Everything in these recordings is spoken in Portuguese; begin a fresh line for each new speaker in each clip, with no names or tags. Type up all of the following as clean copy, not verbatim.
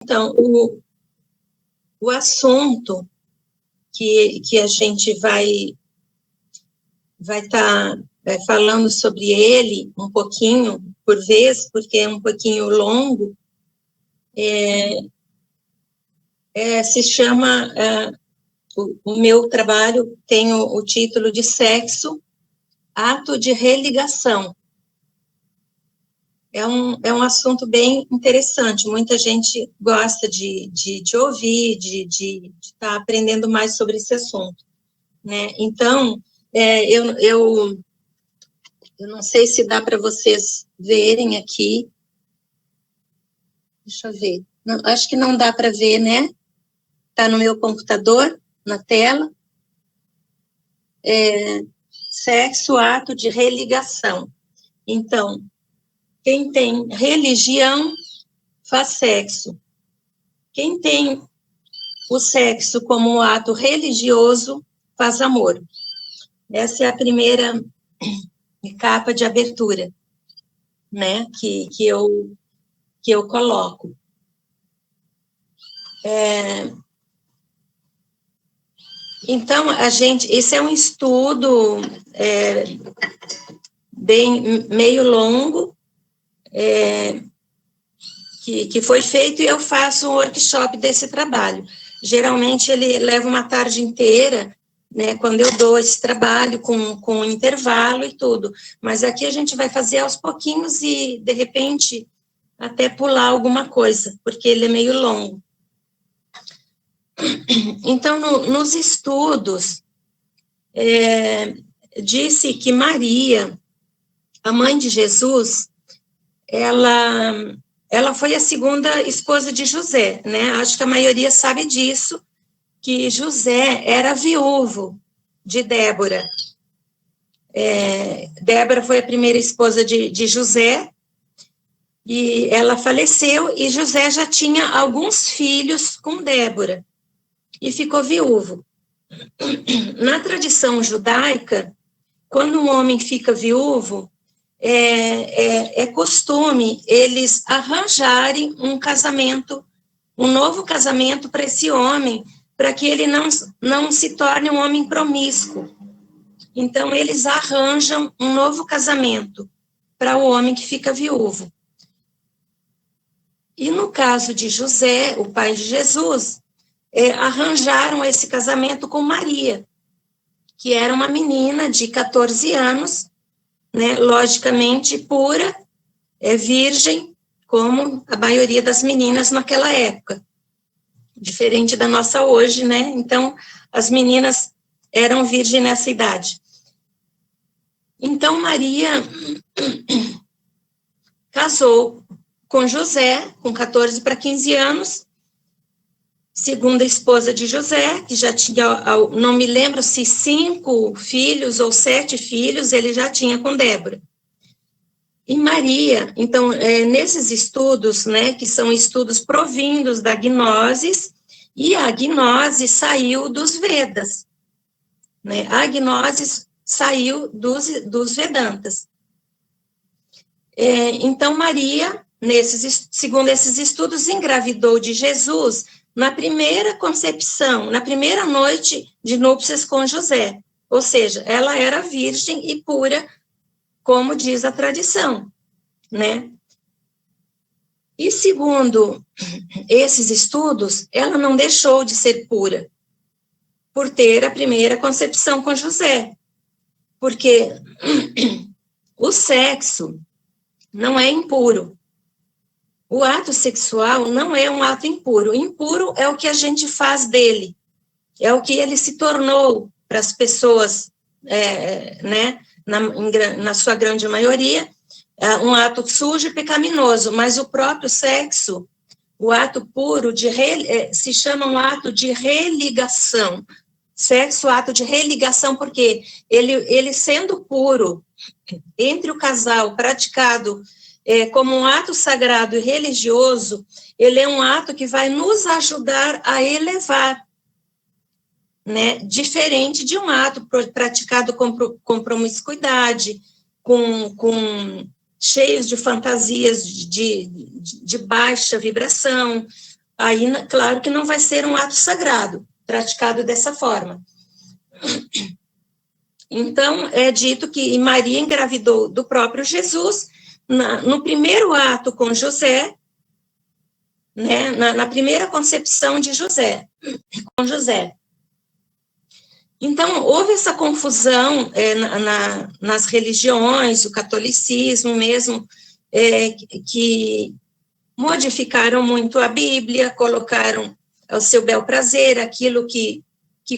Então, o assunto que a gente vai estar falando sobre ele um pouquinho por vez, porque é um pouquinho longo, se chama, o meu trabalho tem o título de Sexo, Ato de Religação. É um assunto bem interessante, muita gente gosta de ouvir, de estar aprendendo mais sobre esse assunto, né? Então, eu não sei se dá para vocês verem aqui, deixa eu ver, não, acho que não dá para ver, né? Está no meu computador, na tela. Sexo, ato de religação. Então, quem tem religião faz sexo. Quem tem o sexo como um ato religioso faz amor. Essa é a primeira capa de abertura, né, que eu coloco. Então, esse é um estudo meio longo, que foi feito, e eu faço um workshop desse trabalho. Geralmente, ele leva uma tarde inteira, né, quando eu dou esse trabalho com intervalo e tudo. Mas aqui a gente vai fazer aos pouquinhos e, de repente, até pular alguma coisa, porque ele é meio longo. Então, nos estudos, disse que Maria, a mãe de Jesus, ela foi a segunda esposa de José, né? Acho que a maioria sabe disso, que José era viúvo de Débora. Débora foi a primeira esposa de José, e ela faleceu, e José já tinha alguns filhos com Débora, e ficou viúvo. Na tradição judaica, quando um homem fica viúvo, é costume eles arranjarem um casamento, um novo casamento para esse homem, para que ele não se torne um homem promíscuo. Então, eles arranjam um novo casamento para o homem que fica viúvo. E no caso de José, o pai de Jesus, arranjaram esse casamento com Maria, que era uma menina de 14 anos, né, logicamente pura, virgem, como a maioria das meninas naquela época, diferente da nossa hoje, né? Então, as meninas eram virgens nessa idade. Então, Maria casou com José, com 14 para 15 anos, segunda esposa de José, que já tinha, não me lembro se 5 filhos ou 7 filhos, ele já tinha com Débora. E Maria, então, nesses estudos, né, que são estudos provindos da Gnosis, e a Gnose saiu dos Vedas, né, a Gnose saiu dos Vedantas. Então, Maria, segundo esses estudos, engravidou de Jesus na primeira concepção, na primeira noite de núpcias com José, ou seja, ela era virgem e pura, como diz a tradição, né? E segundo esses estudos, ela não deixou de ser pura, por ter a primeira concepção com José, porque o sexo não é impuro. O ato sexual não é um ato impuro. Impuro é o que a gente faz dele, é o que ele se tornou para as pessoas, né, na sua grande maioria, um ato sujo e pecaminoso, mas o próprio sexo, o ato puro, se chama um ato de religação. Sexo, ato de religação, porque ele sendo puro, entre o casal, praticado como um ato sagrado e religioso, ele é um ato que vai nos ajudar a elevar, né? Diferente de um ato praticado com promiscuidade, cheios de fantasias de baixa vibração, Aí, claro que não vai ser um ato sagrado, praticado dessa forma. Então, é dito que Maria engravidou do próprio Jesus, no primeiro ato com José, né, na primeira concepção de José, com José. Então, houve essa confusão nas religiões, o catolicismo mesmo, que modificaram muito a Bíblia, colocaram ao seu bel prazer aquilo que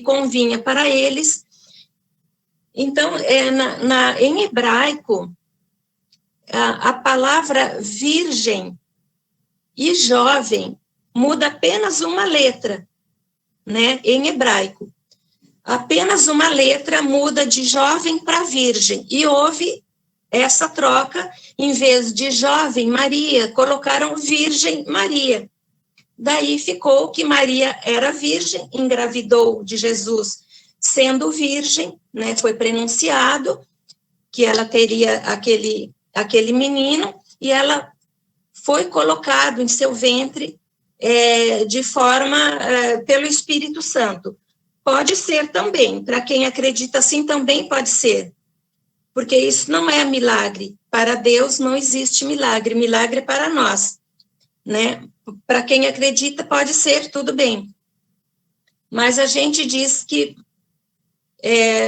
convinha para eles. Então, em hebraico, a palavra virgem e jovem muda apenas uma letra, né, em hebraico. Apenas uma letra muda de jovem para virgem, e houve essa troca, em vez de jovem Maria, colocaram Virgem Maria. Daí ficou que Maria era virgem, engravidou de Jesus sendo virgem, né, foi pronunciado que ela teria aquele menino, e ela foi colocado em seu ventre de forma pelo Espírito Santo. Pode ser também, para quem acredita assim, também pode ser, porque isso não é milagre. Para Deus não existe milagre, milagre é para nós, né? Para quem acredita, pode ser, tudo bem. Mas a gente diz que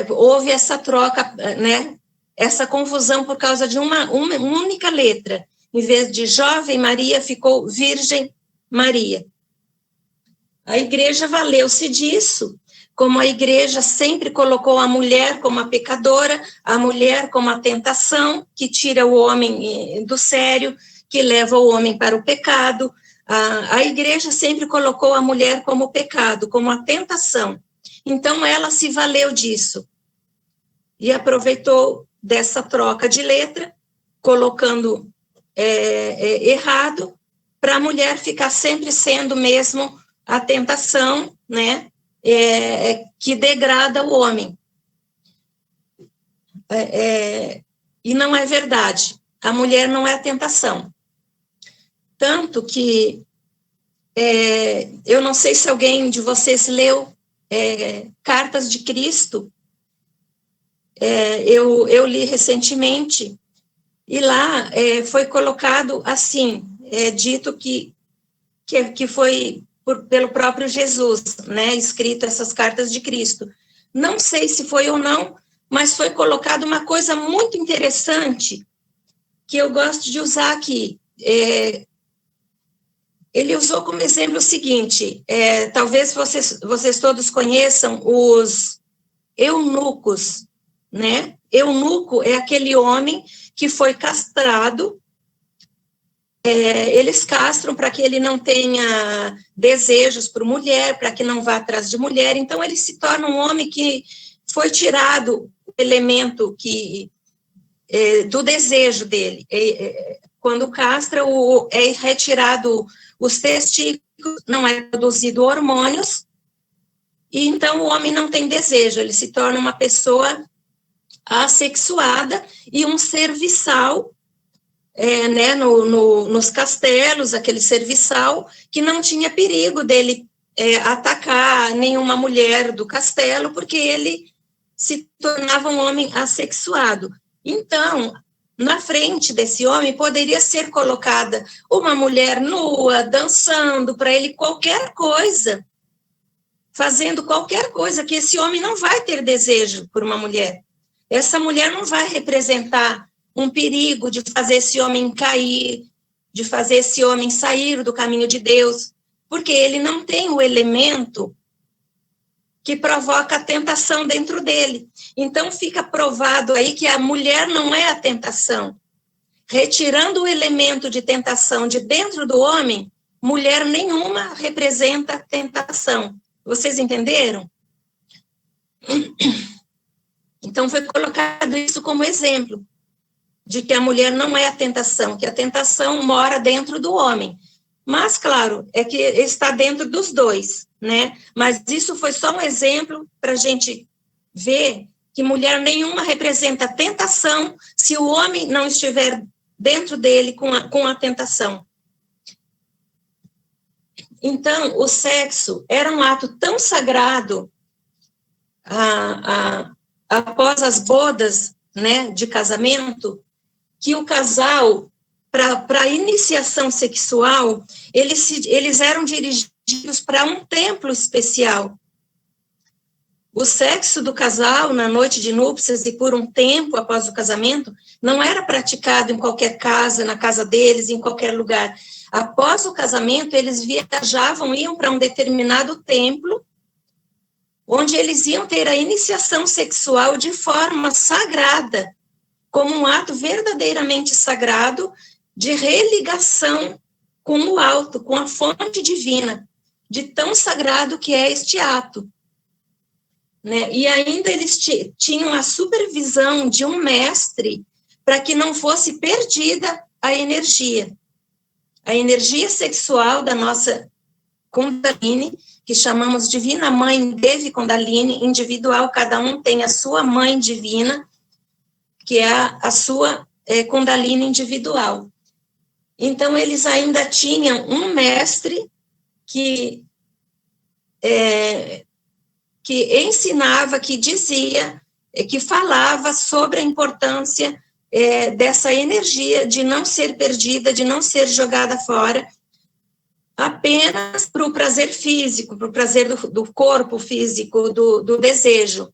houve essa troca, né? Essa confusão por causa de uma única letra. Em vez de jovem Maria, ficou Virgem Maria. A igreja valeu-se disso, como a igreja sempre colocou a mulher como a pecadora, a mulher como a tentação, que tira o homem do sério, que leva o homem para o pecado. A igreja sempre colocou a mulher como o pecado, como a tentação. Então, ela se valeu disso e aproveitou dessa troca de letra, colocando errado, para a mulher ficar sempre sendo mesmo a tentação, né, que degrada o homem. E não é verdade. A mulher não é a tentação. Tanto que eu não sei se alguém de vocês leu Cartas de Cristo. Eu li recentemente, e lá foi colocado assim, dito que foi pelo próprio Jesus, né, escrito essas Cartas de Cristo. Não sei se foi ou não, mas foi colocado uma coisa muito interessante, que eu gosto de usar aqui. Ele usou como exemplo o seguinte, talvez vocês todos conheçam os eunucos, né? Eunuco é aquele homem que foi castrado, eles castram para que ele não tenha desejos por mulher, para que não vá atrás de mulher, então ele se torna um homem que foi tirado o elemento do desejo dele. Quando castra, é retirado os testículos, não é produzido hormônios, e então o homem não tem desejo, ele se torna uma pessoa assexuada e um serviçal, né, nos castelos, aquele serviçal que não tinha perigo dele atacar nenhuma mulher do castelo, porque ele se tornava um homem assexuado. Então, na frente desse homem poderia ser colocada uma mulher nua, dançando para ele qualquer coisa, fazendo qualquer coisa, que esse homem não vai ter desejo por uma mulher. Essa mulher não vai representar um perigo de fazer esse homem cair, de fazer esse homem sair do caminho de Deus, porque ele não tem o elemento que provoca a tentação dentro dele. Então, fica provado aí que a mulher não é a tentação. Retirando o elemento de tentação de dentro do homem, mulher nenhuma representa tentação. Vocês entenderam? Então, foi colocado isso como exemplo de que a mulher não é a tentação, que a tentação mora dentro do homem. Mas, claro, é que está dentro dos dois, né? Mas isso foi só um exemplo para a gente ver que mulher nenhuma representa tentação se o homem não estiver dentro dele com a tentação. Então, o sexo era um ato tão sagrado após as bodas, né, de casamento, que o casal, para a iniciação sexual, eles eram dirigidos para um templo especial. O sexo do casal na noite de núpcias e por um tempo após o casamento não era praticado em qualquer casa, na casa deles, em qualquer lugar. Após o casamento, eles viajavam, iam para um determinado templo, onde eles iam ter a iniciação sexual de forma sagrada, como um ato verdadeiramente sagrado de religação com o alto, com a fonte divina, de tão sagrado que é este ato. Né? E ainda eles tinham a supervisão de um mestre para que não fosse perdida a energia sexual da nossa Kundalini, que chamamos Divina Mãe Devi Kundalini, individual, cada um tem a sua mãe divina, que é a sua Kundalini individual. Então, eles ainda tinham um mestre que ensinava, que dizia, que falava sobre a importância dessa energia de não ser perdida, de não ser jogada fora, apenas para o prazer físico, para o prazer do corpo físico, do desejo.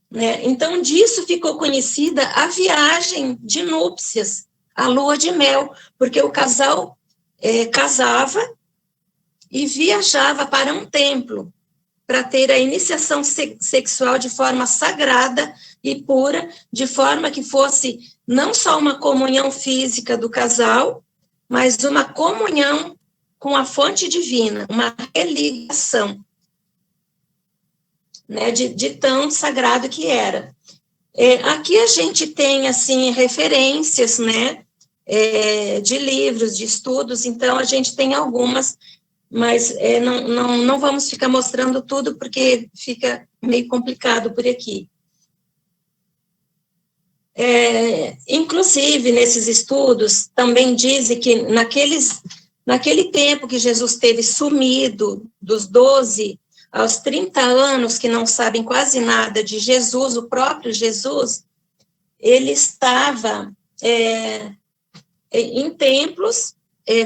Né? Então, disso ficou conhecida a viagem de núpcias, a lua de mel, porque o casal casava e viajava para um templo, para ter a iniciação sexual de forma sagrada e pura, de forma que fosse não só uma comunhão física do casal, mas uma comunhão com a fonte divina, uma religação, né, de tão sagrado que era. Aqui a gente tem, assim, referências, né, de livros, de estudos, então a gente tem algumas, mas não vamos ficar mostrando tudo, porque fica meio complicado por aqui. Inclusive, nesses estudos, também dizem que naquele tempo que Jesus teve sumido, dos 12 aos 30 anos, que não sabem quase nada de Jesus, o próprio Jesus, ele estava em templos,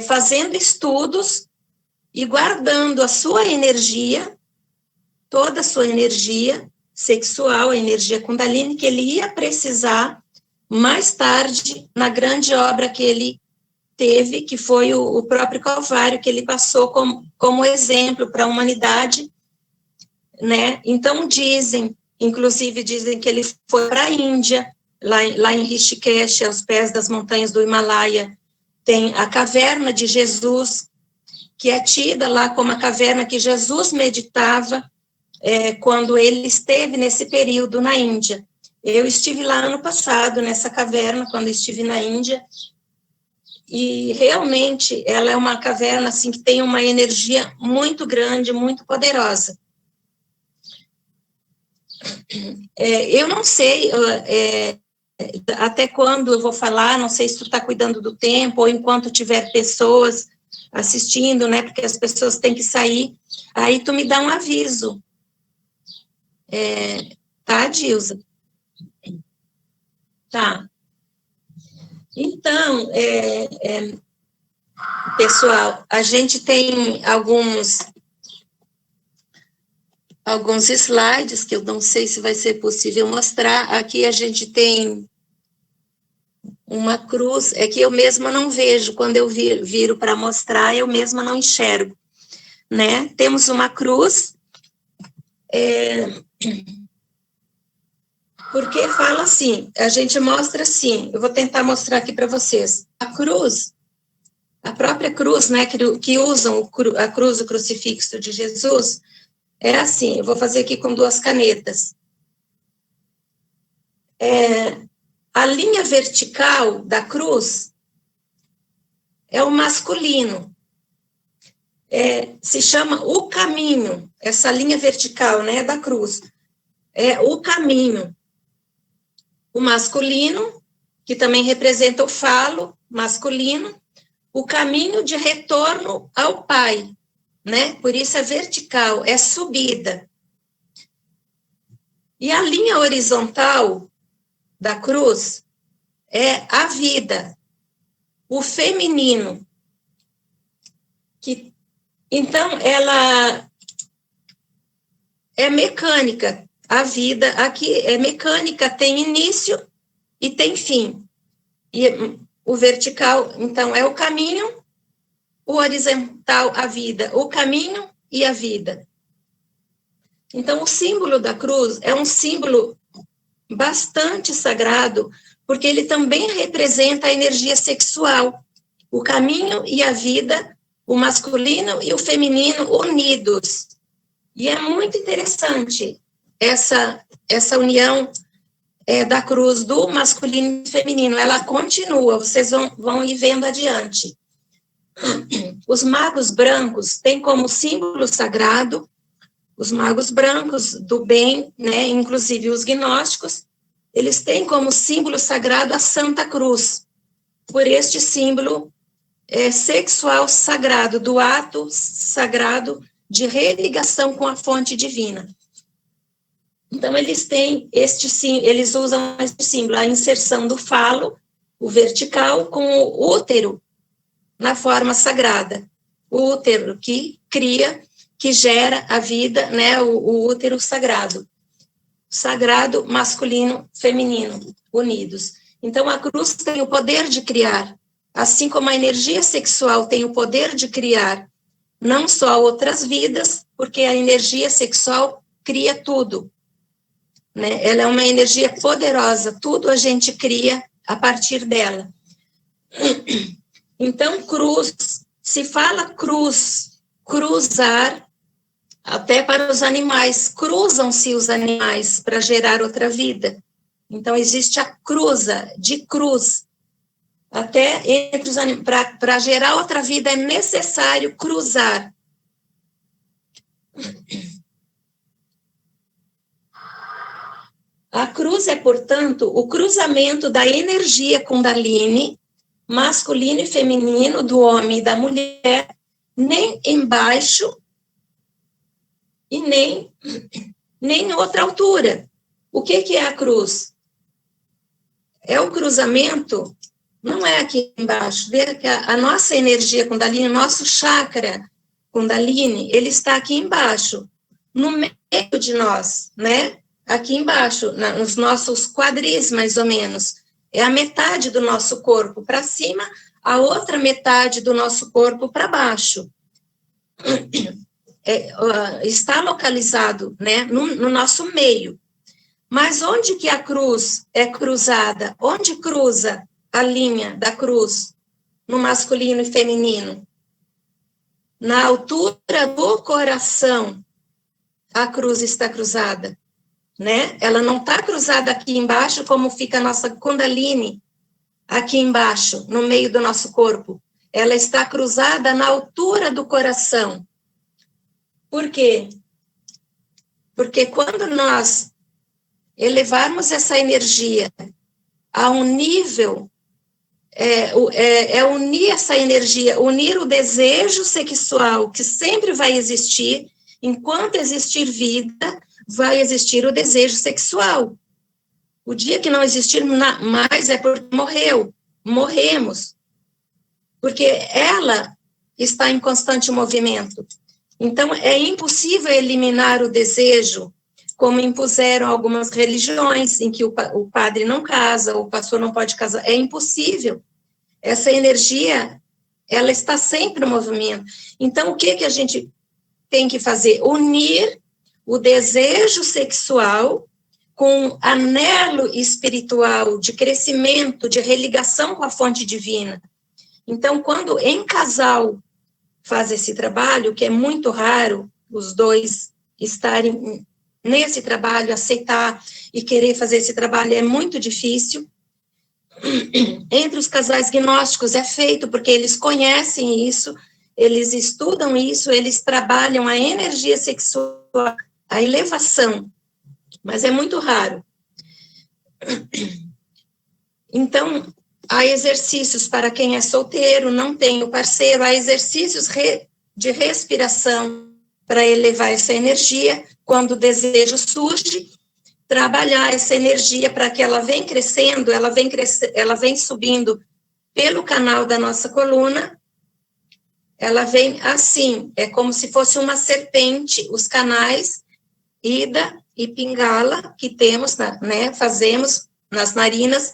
fazendo estudos e guardando a sua energia, toda a sua energia sexual, a energia Kundalini, que ele ia precisar mais tarde na grande obra que ele teve, que foi o próprio Calvário, que ele passou como exemplo para a humanidade, né? Então inclusive dizem que ele foi para a Índia, lá em Rishikesh, aos pés das montanhas do Himalaia, tem a caverna de Jesus, que é tida lá como a caverna que Jesus meditava quando ele esteve nesse período na Índia. Eu estive lá ano passado, nessa caverna, quando estive na Índia, e realmente ela é uma caverna assim, que tem uma energia muito grande, muito poderosa. Eu não sei até quando eu vou falar, não sei se tu está cuidando do tempo, ou enquanto tiver pessoas assistindo, né, porque as pessoas têm que sair, aí tu me dá um aviso. Tá, Dilza? Tá. Então, pessoal, a gente tem alguns slides que eu não sei se vai ser possível mostrar. Aqui a gente tem uma cruz, é que eu mesma não vejo, quando eu viro para mostrar, eu mesma não enxergo, né? Temos uma cruz, porque fala assim, a gente mostra assim, eu vou tentar mostrar aqui para vocês. A cruz, a própria cruz, né, que usam a cruz, o crucifixo de Jesus, é assim, eu vou fazer aqui com 2 canetas. A linha vertical da cruz é o masculino. Se chama o caminho, essa linha vertical, né, da cruz. É o caminho. O masculino, que também representa o falo masculino, o caminho de retorno ao Pai, né? Por isso é vertical, é subida. E a linha horizontal da cruz é a vida, o feminino. Então, ela é mecânica. A vida aqui é mecânica, tem início e tem fim. E o vertical, então, é o caminho, o horizontal, a vida, o caminho e a vida. Então, o símbolo da cruz é um símbolo bastante sagrado, porque ele também representa a energia sexual, o caminho e a vida, o masculino e o feminino unidos. E é muito interessante essa união da cruz do masculino e feminino. Ela continua, vocês vão ir vendo adiante. Os magos brancos têm como símbolo sagrado, os magos brancos do bem, né, inclusive os gnósticos, eles têm como símbolo sagrado a Santa Cruz, por este símbolo sexual sagrado, do ato sagrado de religação com a fonte divina. Então, eles usam este símbolo, a inserção do falo, o vertical, com o útero na forma sagrada. O útero que cria, que gera a vida, né, o útero sagrado. Sagrado, masculino, feminino, unidos. Então, a cruz tem o poder de criar, assim como a energia sexual tem o poder de criar não só outras vidas, porque a energia sexual cria tudo, né? Ela é uma energia poderosa, tudo a gente cria a partir dela. Então, cruz, se fala cruz, cruzar, até para os animais, cruzam-se os animais para gerar outra vida. Então, existe a cruza, de cruz. Até entre os animais, para gerar outra vida é necessário cruzar. A cruz é, portanto, o cruzamento da energia Kundalini, masculino e feminino, do homem e da mulher, nem embaixo e nem em outra altura. O que é a cruz? É o cruzamento, não é aqui embaixo. Veja que a nossa energia Kundalini, o nosso chakra Kundalini, ele está aqui embaixo, no meio de nós, né? Aqui embaixo, nos nossos quadris, mais ou menos. É a metade do nosso corpo para cima, a outra metade do nosso corpo para baixo. Está localizado, né, no nosso meio. Mas onde que a cruz é cruzada? Onde cruza a linha da cruz no masculino e feminino? Na altura do coração, a cruz está cruzada, né? Ela não está cruzada aqui embaixo, como fica a nossa Kundalini, aqui embaixo, no meio do nosso corpo. Ela está cruzada na altura do coração. Por quê? Porque quando nós elevarmos essa energia a um nível, unir essa energia, unir o desejo sexual, que sempre vai existir, enquanto existir vida, vai existir o desejo sexual. O dia que não existir mais é porque morremos, porque ela está em constante movimento. Então, é impossível eliminar o desejo, como impuseram algumas religiões, em que o padre não casa, o pastor não pode casar. É impossível. Essa energia, ela está sempre no movimento. Então, o que a gente tem que fazer? Unir o desejo sexual com anelo espiritual de crescimento, de religação com a fonte divina. Então, quando em casal faz esse trabalho, que é muito raro os dois estarem nesse trabalho, aceitar e querer fazer esse trabalho, é muito difícil. Entre os casais gnósticos é feito, porque eles conhecem isso, eles estudam isso, eles trabalham a energia sexual, a elevação, mas é muito raro. Então, há exercícios para quem é solteiro, não tem o parceiro, há exercícios de respiração para elevar essa energia. Quando o desejo surge, trabalhar essa energia para que ela venha crescendo, ela vem subindo pelo canal da nossa coluna, ela vem assim, é como se fosse uma serpente, os canais Ida e Pingala que temos, né, fazemos nas narinas,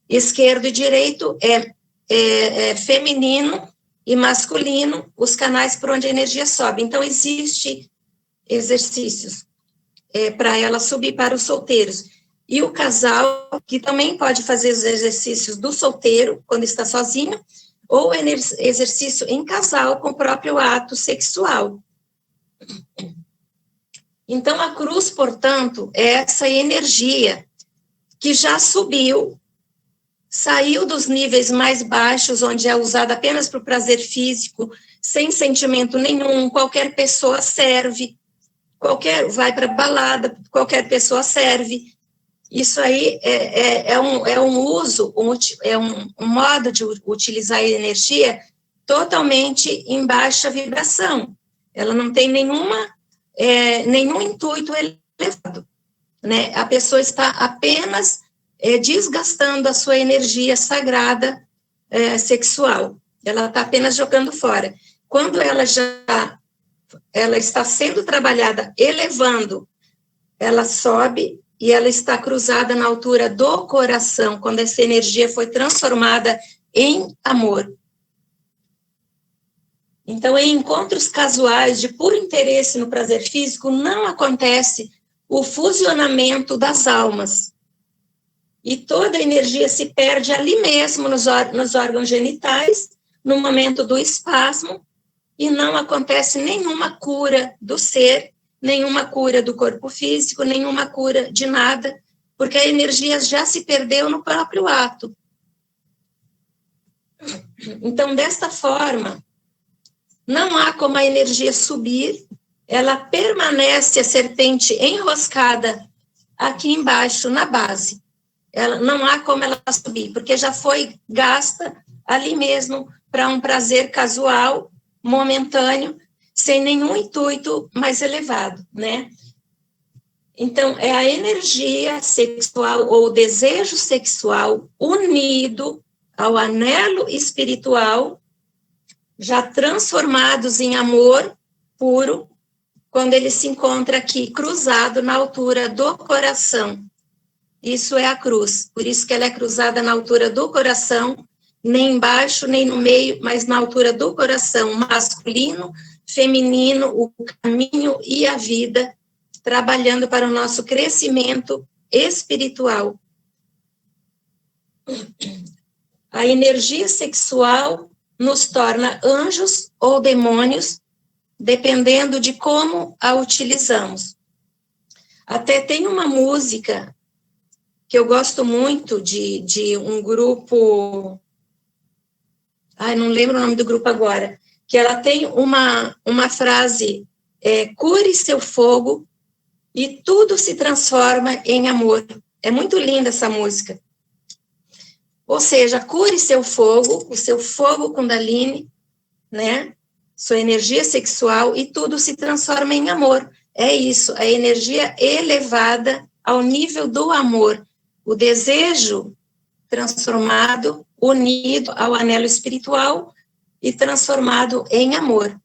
esquerdo e direito é feminino e masculino, os canais por onde a energia sobe. Então, existe exercícios para ela subir para os solteiros. E o casal, que também pode fazer os exercícios do solteiro, quando está sozinho, ou exercício em casal com o próprio ato sexual. Então, a cruz, portanto, é essa energia que já subiu, saiu dos níveis mais baixos, onde é usada apenas para o prazer físico, sem sentimento nenhum, qualquer pessoa serve, vai para balada, qualquer pessoa serve. Isso aí é um uso, um modo de utilizar a energia totalmente em baixa vibração. Ela não tem nenhum intuito elevado, né? A pessoa está apenas desgastando a sua energia sagrada sexual. Ela está apenas jogando fora. Quando ela está sendo trabalhada, elevando, ela sobe e ela está cruzada na altura do coração, quando essa energia foi transformada em amor. Então, em encontros casuais de puro interesse no prazer físico, não acontece o fusionamento das almas. E toda a energia se perde ali mesmo, nos órgãos genitais, no momento do espasmo, e não acontece nenhuma cura do ser, nenhuma cura do corpo físico, nenhuma cura de nada, porque a energia já se perdeu no próprio ato. Então, desta forma, não há como a energia subir, ela permanece a serpente enroscada aqui embaixo, na base. Não há como ela subir, porque já foi gasta ali mesmo para um prazer casual, momentâneo, sem nenhum intuito mais elevado, né? Então, é a energia sexual ou o desejo sexual unido ao anelo espiritual, já transformados em amor puro, quando ele se encontra aqui cruzado na altura do coração. Isso é a cruz, por isso que ela é cruzada na altura do coração, nem embaixo, nem no meio, mas na altura do coração, masculino, feminino, o caminho e a vida, trabalhando para o nosso crescimento espiritual. A energia sexual nos torna anjos ou demônios, dependendo de como a utilizamos. Até tem uma música que eu gosto muito de um grupo, não lembro o nome do grupo agora, que ela tem uma frase, cure seu fogo e tudo se transforma em amor. É muito linda essa música. Ou seja, cure seu fogo, o seu fogo Kundalini, né? Sua energia sexual e tudo se transforma em amor. É isso, a energia elevada ao nível do amor. O desejo transformado, unido ao anelo espiritual e transformado em amor.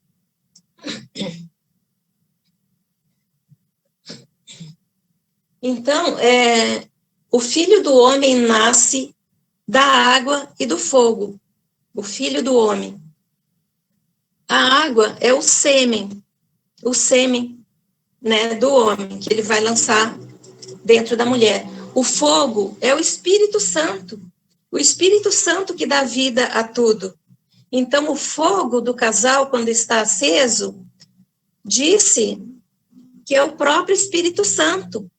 Então, o filho do homem nasce da água e do fogo, o filho do homem. A água é o sêmen, né, do homem, que ele vai lançar dentro da mulher. O fogo é o Espírito Santo que dá vida a tudo. Então, o fogo do casal, quando está aceso, disse que é o próprio Espírito Santo.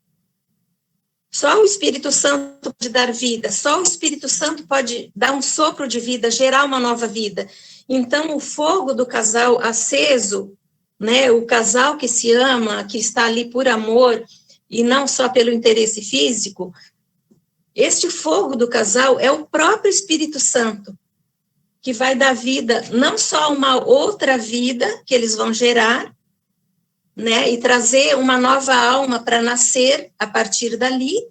Só o Espírito Santo pode dar vida, só o Espírito Santo pode dar um sopro de vida, gerar uma nova vida. Então, o fogo do casal aceso, né, o casal que se ama, que está ali por amor, e não só pelo interesse físico, Este fogo do casal é o próprio Espírito Santo, que vai dar vida, não só uma outra vida que eles vão gerar, né, e trazer uma nova alma para nascer a partir dali,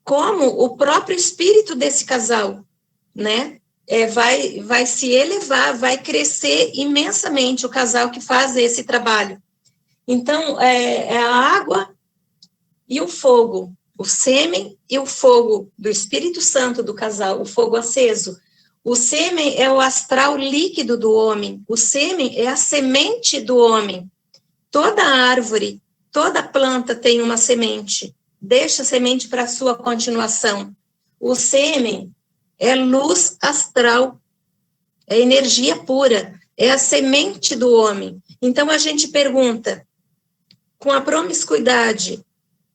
como o próprio espírito desse casal, né, vai se elevar, vai crescer imensamente o casal que faz esse trabalho. Então, é a água e o fogo, o sêmen e o fogo do Espírito Santo do casal, o fogo aceso. O sêmen é o astral líquido do homem, o sêmen é a semente do homem. Toda árvore, toda planta tem uma semente, deixa a semente para a sua continuação. O sêmen é luz astral, é energia pura, é a semente do homem. Então a gente pergunta, com a promiscuidade,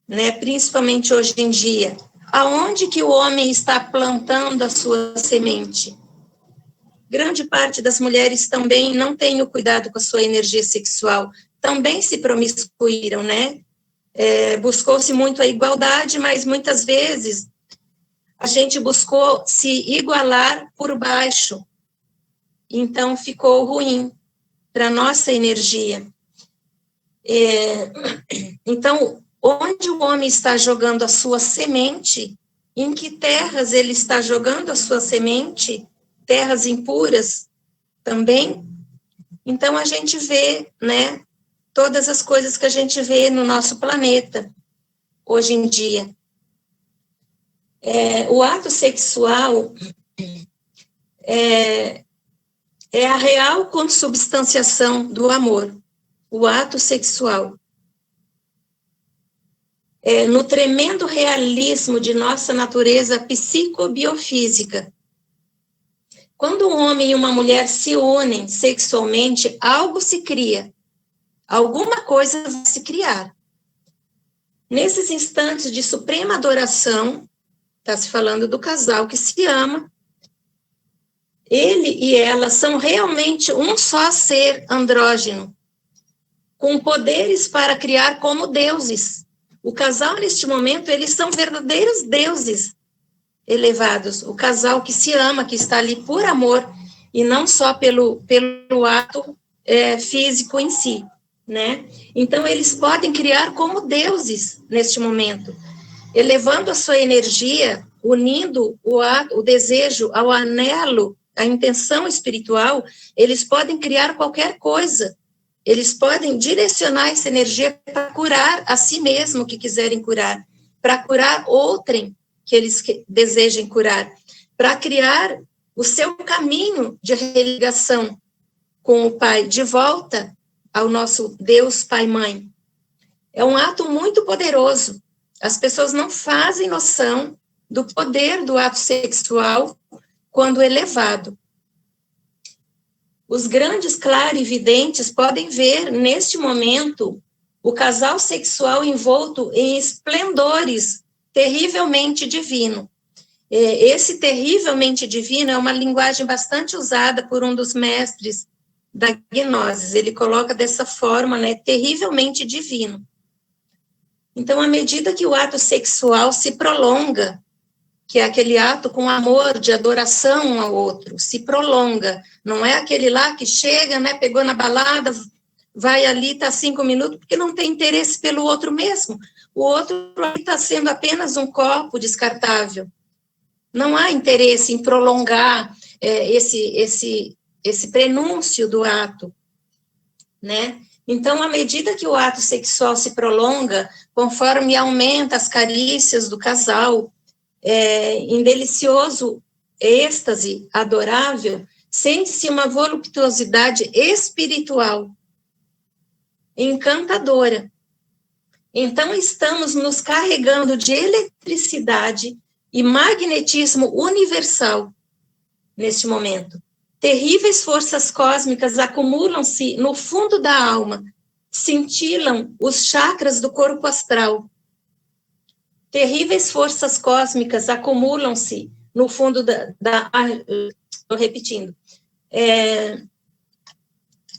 né, principalmente hoje em dia, aonde que o homem está plantando a sua semente? Grande parte das mulheres também não tem o cuidado com a sua energia sexual, também se promiscuíram, né? Buscou-se muito a igualdade, mas muitas vezes a gente buscou se igualar por baixo, então ficou ruim para a nossa energia. Então, onde o homem está jogando a sua semente, em que terras ele está jogando a sua semente, terras impuras também, então a gente vê, né, todas as coisas que a gente vê no nosso planeta, hoje em dia. O ato sexual é a real consubstanciação do amor, o ato sexual. No tremendo realismo de nossa natureza psicobiofísica. Quando um homem e uma mulher se unem sexualmente, algo se cria, alguma coisa vai se criar. Nesses instantes de suprema adoração, está se falando do casal que se ama, ele e ela são realmente um só ser andrógeno, com poderes para criar como deuses. O casal, neste momento, eles são verdadeiros deuses elevados. O casal que se ama, que está ali por amor, e não só pelo ato físico em si, né? Então, eles podem criar como deuses neste momento, elevando a sua energia, unindo o desejo ao anelo, à intenção espiritual, eles podem criar qualquer coisa. Eles podem direcionar essa energia para curar a si mesmo que quiserem curar, para curar outrem que eles desejem curar, para criar o seu caminho de religação com o Pai, de volta ao nosso Deus Pai Mãe. É um ato muito poderoso. As pessoas não fazem noção do poder do ato sexual quando elevado. Os grandes clarividentes podem ver, neste momento, o casal sexual envolto em esplendores terrivelmente divino. Esse terrivelmente divino é uma linguagem bastante usada por um dos mestres da gnose. Ele coloca dessa forma, né, terrivelmente divino. Então, à medida que o ato sexual se prolonga, que é aquele ato com amor, de adoração um ao outro, se prolonga. Não é aquele lá que chega, né, pegou na balada, vai ali, está 5 minutos, porque não tem interesse pelo outro mesmo. O outro está sendo apenas um copo descartável. Não há interesse em prolongar esse prenúncio do ato, né? Então, à medida que o ato sexual se prolonga, conforme aumenta as carícias do casal, em delicioso êxtase adorável, sente-se uma voluptuosidade espiritual encantadora. Então, estamos nos carregando de eletricidade e magnetismo universal neste momento. Terríveis forças cósmicas acumulam-se no fundo da alma, cintilam os chakras do corpo astral. Terríveis forças cósmicas acumulam-se no fundo estou repetindo.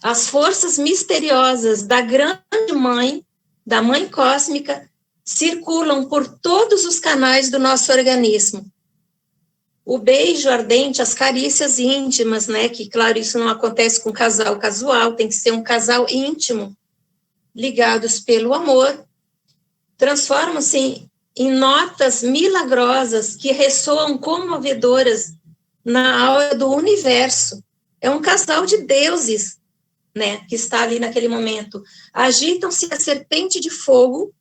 As forças misteriosas da grande mãe, da mãe cósmica, circulam por todos os canais do nosso organismo. O beijo ardente, as carícias íntimas, né? Que, claro, isso não acontece com casal casual, tem que ser um casal íntimo, ligados pelo amor, transformam-se em notas milagrosas que ressoam comovedoras na aura do universo. É um casal de deuses, né, que está ali naquele momento. Agitam-se a serpente de fogo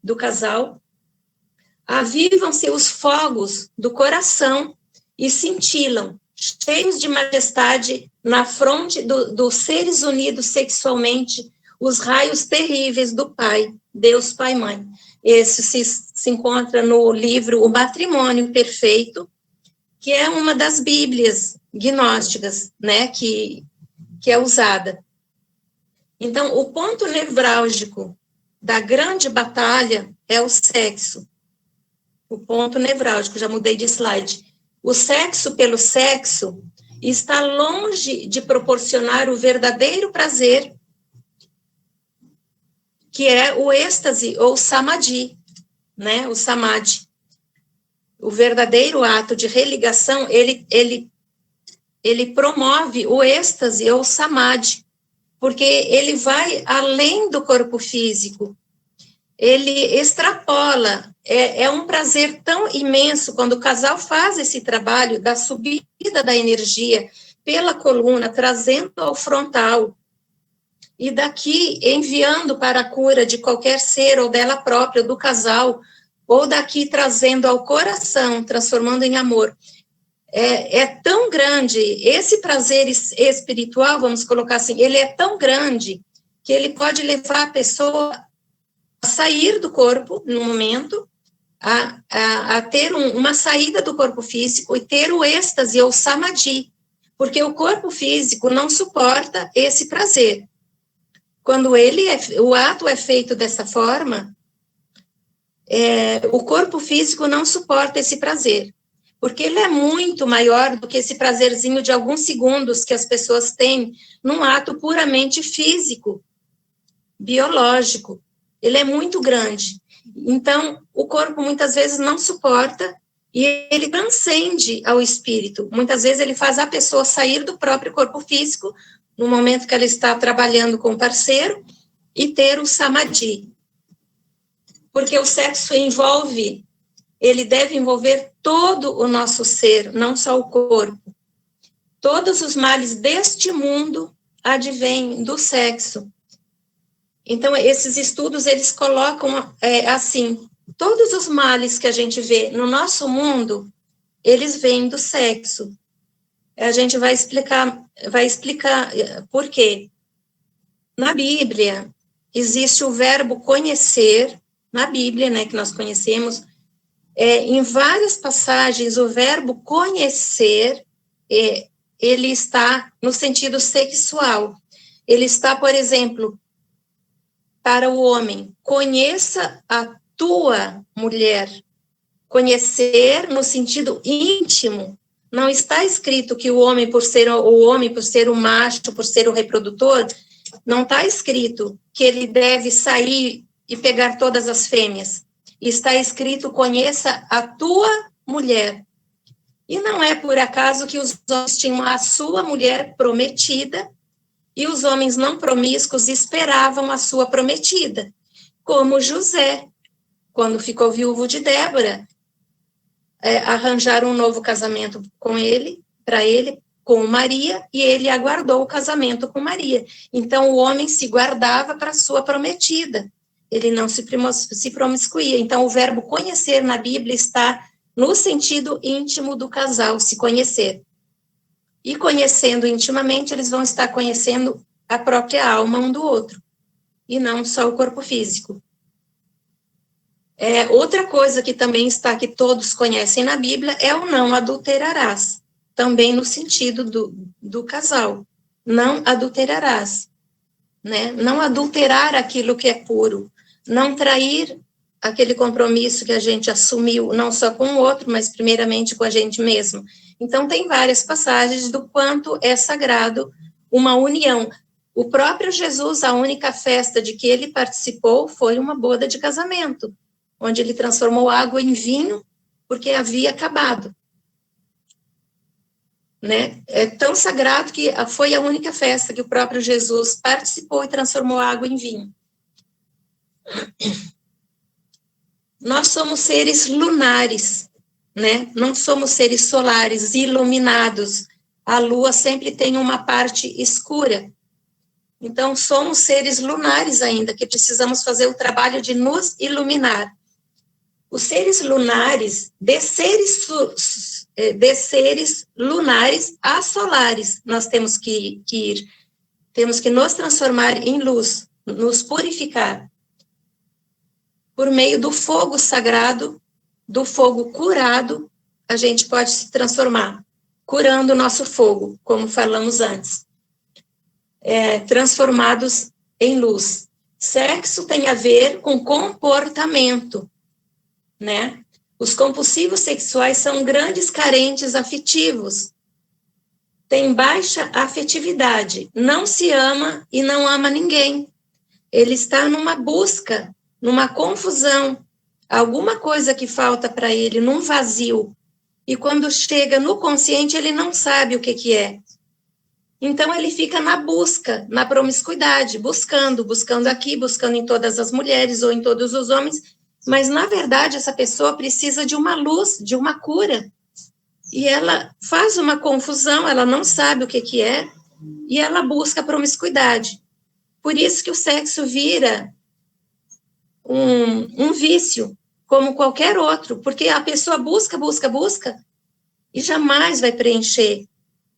do casal, avivam-se os fogos do coração e cintilam, cheios de majestade, na fronte dos seres unidos sexualmente, os raios terríveis do Pai, Deus Pai Mãe. Esse se encontra no livro O Matrimônio Perfeito, que é uma das Bíblias gnósticas, né, que é usada. Então, o ponto nevrálgico da grande batalha é o sexo. O ponto nevrálgico, já mudei de slide. O sexo pelo sexo está longe de proporcionar o verdadeiro prazer, que é o êxtase ou samadhi, né? O samadhi. O verdadeiro ato de religação, ele promove o êxtase ou samadhi, porque ele vai além do corpo físico, ele extrapola, é um prazer tão imenso quando o casal faz esse trabalho da subida da energia pela coluna, trazendo ao frontal, e daqui enviando para a cura de qualquer ser ou dela própria, do casal, ou daqui trazendo ao coração, transformando em amor. É tão grande, esse prazer espiritual, vamos colocar assim, ele é tão grande que ele pode levar a pessoa a sair do corpo, no momento, a ter uma saída do corpo físico e ter o êxtase ou samadhi, porque o corpo físico não suporta esse prazer. Quando o ato é feito dessa forma, o corpo físico não suporta esse prazer, porque ele é muito maior do que esse prazerzinho de alguns segundos que as pessoas têm num ato puramente físico, biológico. Ele é muito grande. Então, o corpo muitas vezes não suporta e ele transcende ao espírito. Muitas vezes ele faz a pessoa sair do próprio corpo físico no momento que ela está trabalhando com o parceiro e ter o samadhi. Porque o sexo ele deve envolver todo o nosso ser, não só o corpo. Todos os males deste mundo advêm do sexo. Então, esses estudos, eles colocam assim, todos os males que a gente vê no nosso mundo, eles vêm do sexo. A gente vai explicar por quê. Na Bíblia, existe o verbo conhecer, na Bíblia, né, que nós conhecemos, em várias passagens, o verbo conhecer, ele está no sentido sexual. Ele está, por exemplo, para o homem, conheça a tua mulher. Conhecer no sentido íntimo. Não está escrito que o homem, por ser o macho, por ser o reprodutor, não está escrito que ele deve sair e pegar todas as fêmeas. Está escrito, conheça a tua mulher. E não é por acaso que os homens tinham a sua mulher prometida e os homens não promíscuos esperavam a sua prometida, como José, quando ficou viúvo de Débora, arranjaram um novo casamento com ele, para ele, com Maria, e ele aguardou o casamento com Maria. Então, o homem se guardava para a sua prometida, ele não se promiscuía. Então, o verbo conhecer na Bíblia está no sentido íntimo do casal, se conhecer. E conhecendo intimamente, eles vão estar conhecendo a própria alma um do outro, e não só o corpo físico. Outra coisa que também está, que todos conhecem na Bíblia, é o não adulterarás, também no sentido do casal. Não adulterarás, né? Não adulterar aquilo que é puro, não trair aquele compromisso que a gente assumiu, não só com o outro, mas primeiramente com a gente mesmo. Então, tem várias passagens do quanto é sagrado uma união. O próprio Jesus, a única festa de que ele participou foi uma boda de casamento, onde ele transformou água em vinho, porque havia acabado. Né? É tão sagrado que foi a única festa que o próprio Jesus participou e transformou a água em vinho. Nós somos seres lunares, né? Não somos seres solares, iluminados. A lua sempre tem uma parte escura. Então, somos seres lunares ainda, que precisamos fazer o trabalho de nos iluminar. Os seres lunares, de seres lunares a solares, nós temos que ir. Temos que nos transformar em luz, nos purificar. Por meio do fogo sagrado, do fogo curado, a gente pode se transformar, curando o nosso fogo, como falamos antes. Transformados em luz. Sexo tem a ver com comportamento, né? Os compulsivos sexuais são grandes carentes afetivos. Tem baixa afetividade, não se ama e não ama ninguém. Ele está numa busca, numa confusão, alguma coisa que falta para ele, num vazio. E quando chega no consciente, ele não sabe o que é. Então, ele fica na busca, na promiscuidade, buscando aqui, buscando em todas as mulheres ou em todos os homens, mas, na verdade, essa pessoa precisa de uma luz, de uma cura. E ela faz uma confusão, ela não sabe o que é, e ela busca a promiscuidade. Por isso que o sexo vira um vício, como qualquer outro, porque a pessoa busca, e jamais vai preencher.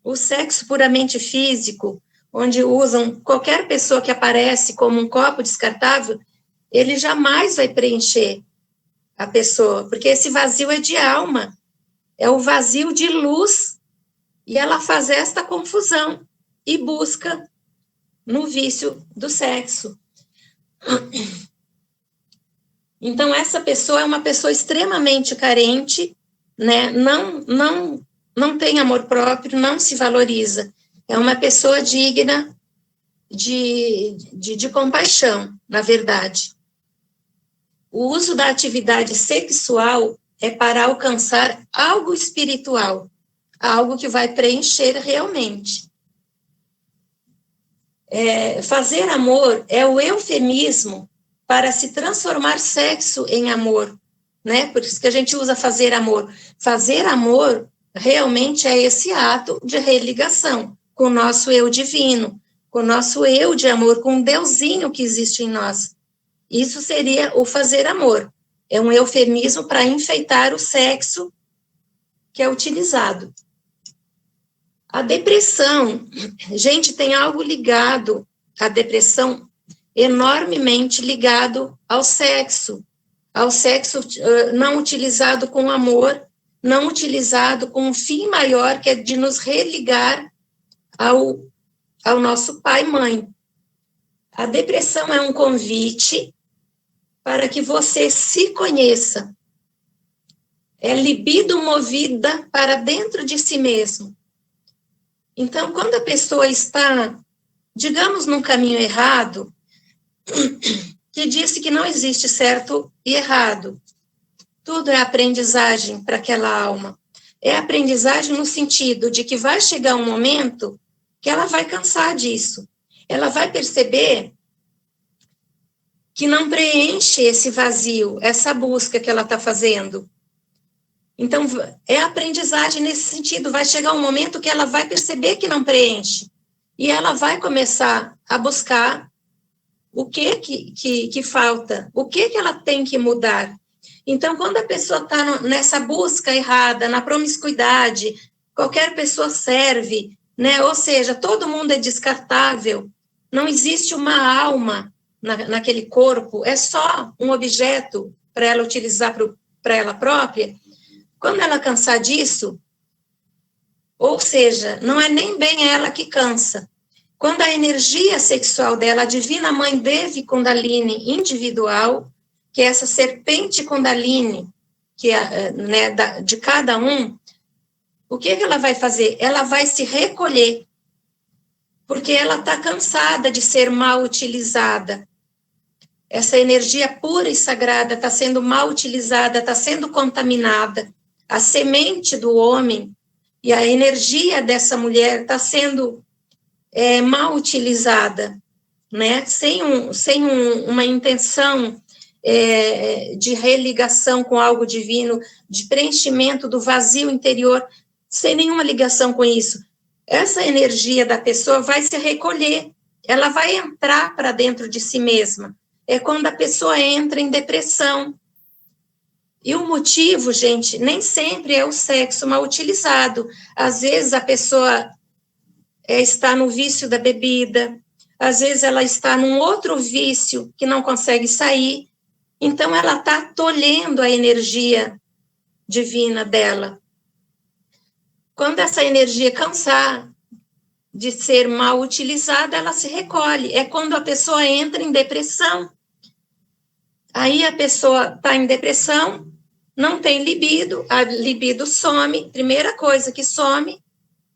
O sexo puramente físico, onde usam qualquer pessoa que aparece como um copo descartável, ele jamais vai preencher a pessoa, porque esse vazio é de alma, é o vazio de luz, e ela faz esta confusão e busca no vício do sexo. Então, essa pessoa é uma pessoa extremamente carente, né? Não tem amor próprio, não se valoriza. É uma pessoa digna de compaixão, na verdade. O uso da atividade sexual é para alcançar algo espiritual, algo que vai preencher realmente. Fazer amor é o eufemismo para se transformar sexo em amor, né? Por isso que a gente usa fazer amor. Fazer amor realmente é esse ato de religação com o nosso eu divino, com o nosso eu de amor, com o Deusinho que existe em nós. Isso seria o fazer amor. É um eufemismo para enfeitar o sexo que é utilizado. A depressão, gente, tem algo ligado à depressão, enormemente ligado ao sexo não utilizado com amor, não utilizado com um fim maior, que é de nos religar ao nosso pai e mãe. A depressão é um convite para que você se conheça. É libido movida para dentro de si mesmo. Então, quando a pessoa está, digamos, num caminho errado, que disse que não existe certo e errado, tudo é aprendizagem para aquela alma. É aprendizagem no sentido de que vai chegar um momento que ela vai cansar disso. Ela vai perceber que não preenche esse vazio, essa busca que ela está fazendo. Então, é aprendizagem nesse sentido. Vai chegar um momento que ela vai perceber que não preenche. E ela vai começar a buscar o que falta, o que ela tem que mudar. Então, quando a pessoa está nessa busca errada, na promiscuidade, qualquer pessoa serve, né? Ou seja, todo mundo é descartável, não existe uma alma naquele corpo, é só um objeto para ela utilizar para ela própria. Quando ela cansar disso, ou seja, não é nem bem ela que cansa. Quando a energia sexual dela, a divina mãe Devi Kundalini individual, que é essa serpente Kundalini, que é, né, de cada um, o que ela vai fazer? Ela vai se recolher, porque ela está cansada de ser mal utilizada. essa energia pura e sagrada está sendo mal utilizada, está sendo contaminada. A semente do homem e a energia dessa mulher está sendo mal utilizada, né? Sem uma intenção de religação com algo divino, de preenchimento do vazio interior, sem nenhuma ligação com isso. Essa energia da pessoa vai se recolher, ela vai entrar para dentro de si mesma. É quando a pessoa entra em depressão. E o motivo, gente, nem sempre é o sexo mal utilizado. Às vezes a pessoa está no vício da bebida, às vezes ela está num outro vício que não consegue sair, então ela está tolhendo a energia divina dela. Quando essa energia cansar de ser mal utilizada, ela se recolhe. É quando a pessoa entra em depressão. Aí a pessoa está em depressão, não tem libido, a libido some. Primeira coisa que some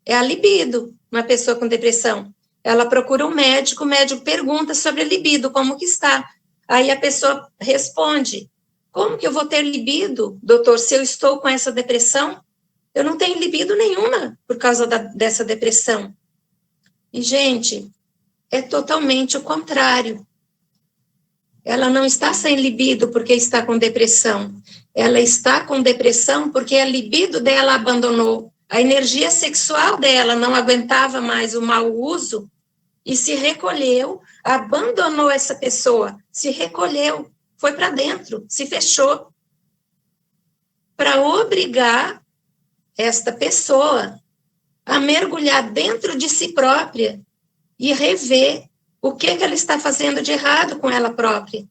é a libido, uma pessoa com depressão. Ela procura um médico, o médico pergunta sobre a libido, como que está? Aí a pessoa responde, como que eu vou ter libido, doutor, se eu estou com essa depressão? Eu não tenho libido nenhuma por causa dessa depressão. E, gente, é totalmente o contrário. Ela não está sem libido porque está com depressão. Ela está com depressão porque a libido dela abandonou. A energia sexual dela não aguentava mais o mau uso e se recolheu, abandonou essa pessoa, se recolheu, foi para dentro, se fechou, para obrigar esta pessoa a mergulhar dentro de si própria e rever o que ela está fazendo de errado com ela própria.